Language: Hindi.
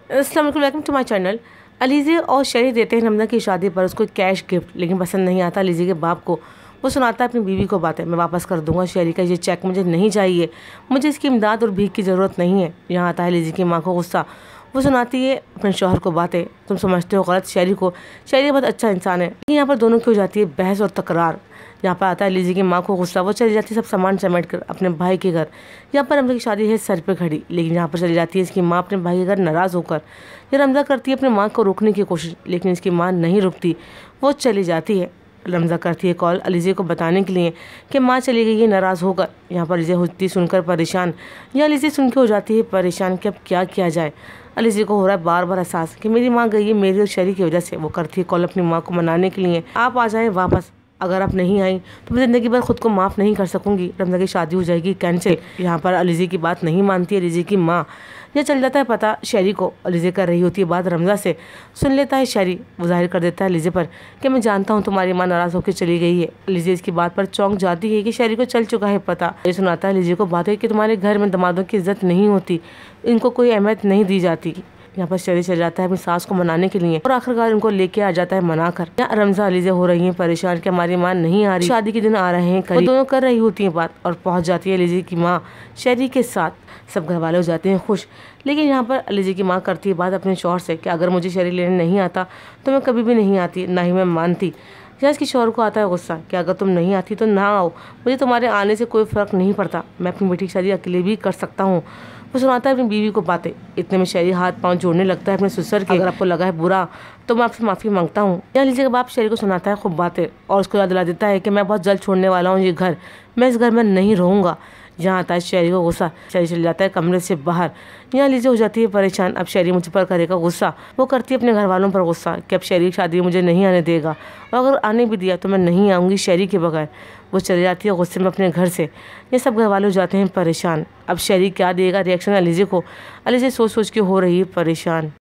अस्सलाम वालेकुम, welcome to my channel. Alizeh और शरी देते हैं रमज़ा की शादी पर उसको कैश गिफ्ट, लेकिन पसंद नहीं आता अलीज़े के बाप को। वो सुनाता है अपनी बीवी को बातें, मैं वापस कर दूंगा शरी का ये चेक, मुझे नहीं चाहिए, मुझे इसकी इमदाद और भीख की ज़रूरत नहीं है। यहाँ आता है अलीज़े की माँ को गुस्सा। वो सुनाती है अपने शौहर को बातें, तुम समझते हो गलत शरी को, शरी बहुत अच्छा इंसान है। लेकिन यहाँ पर दोनों की हो जाती है बहस और तकरार। यहाँ पर आता है अलीज़े की माँ को गुस्सा, वो चली जाती है सब सामान समेट कर अपने भाई के घर। यहाँ पर रमज़ा की शादी है सर पे खड़ी, लेकिन यहाँ पर चली जाती है इसकी माँ अपने भाई के घर नाराज़ होकर। ये रमज़ा करती है अपनी माँ को रोकने की कोशिश, लेकिन इसकी माँ नहीं रुकती, वो चली जाती है। रमज़ा करती है कॉल अलीज़े को बताने के लिए कि माँ चली गई है नाराज़ होकर। यहाँ पर अलीज़े होती सुनकर परेशान, या अलीज़े सुन के हो जाती है परेशान कि अब क्या किया जाए। अलीज़े को हो रहा है बार बार एहसास कि मेरी माँ गई है मेरी और शरी की वजह से। वो करती है कॉल अपनी माँ को मनाने के लिए, आप आ जाएं वापस, अगर आप नहीं आई तो मैं ज़िंदगी भर खुद को माफ़ नहीं कर सकूंगी, रमज़ा की शादी हो जाएगी कैंसिल। यहाँ पर अलीज़े की बात नहीं मानती है अलीज़े की माँ। यह चल जाता है पता शरी को, अलीज़े कर रही होती है बात रमज़ा से। सुन लेता है शरी, वो जाहिर कर देता है अलीज़े पर कि मैं जानता हूँ तुम्हारी माँ नाराज़ होकर चली गई है। अलीज़े इसकी बात पर चौंक जाती है कि शरी को चल चुका है पता। ये सुनाता है अलीज़े को बात है कि तुम्हारे घर में दामादों की इज्जत नहीं होती, इनको कोई अहमियत नहीं दी जाती। यहाँ पर शरी चल जाता है अपनी सास को मनाने के लिए और आखिरकार उनको लेके आ जाता है मनाकर। यहाँ रमज़ा अलीज़े हो रही हैं परेशान कि हमारी माँ नहीं आ रही, शादी के दिन आ रहे हैं करीब। दोनों कर रही होती हैं बात और पहुँच जाती है अलीज़े की माँ शरी के साथ। सब घर वाले हो जाते हैं खुश, लेकिन यहाँ पर अलीज़े की माँ करती है बात अपने शौहर से कि अगर मुझे शरी लेने नहीं आता तो मैं कभी भी नहीं आती, ना ही मैं मानती। यहाँ इसके शौहर को आता है गुस्सा कि अगर तुम नहीं आती तो ना आओ, मुझे तुम्हारे आने से कोई फ़र्क नहीं पड़ता, मैं अपनी बेटी की शादी अकेले भी कर सकता हूँ। वो सुनाता है अपनी बीवी को बातें। इतने में शरी हाथ पांव जोड़ने लगता है अपने ससुर के, अगर आपको लगा है बुरा तो मैं आपसे माफ़ी मांगता हूँ। यहाँ अलीज़े का बाप शरी को सुनाता है खूब बातें और उसको याद दिला देता है कि मैं बहुत जल्द छोड़ने वाला हूँ ये घर, मैं इस घर में नहीं रहूँगा। यहाँ आता है शरी को गुस्सा, शरी चल जाता है कमरे से बाहर। यहाँ अलीज़े हो जाती है परेशान, अब शरी मुझ पर करेगा गुस्सा। वो करती है अपने घर वालों पर गुस्सा कि अब शरी की शादी मुझे नहीं आने देगा, और अगर आने भी दिया तो मैं नहीं आऊँगी शरी के बगैर। वो चली जाती है गुस्से में अपने घर से। ये सब घर वाले हो जाते हैं परेशान, अब शरी क्या देगा रिएक्शन अलीज़े को। अलीज़े सोच सोच के हो रही है परेशान।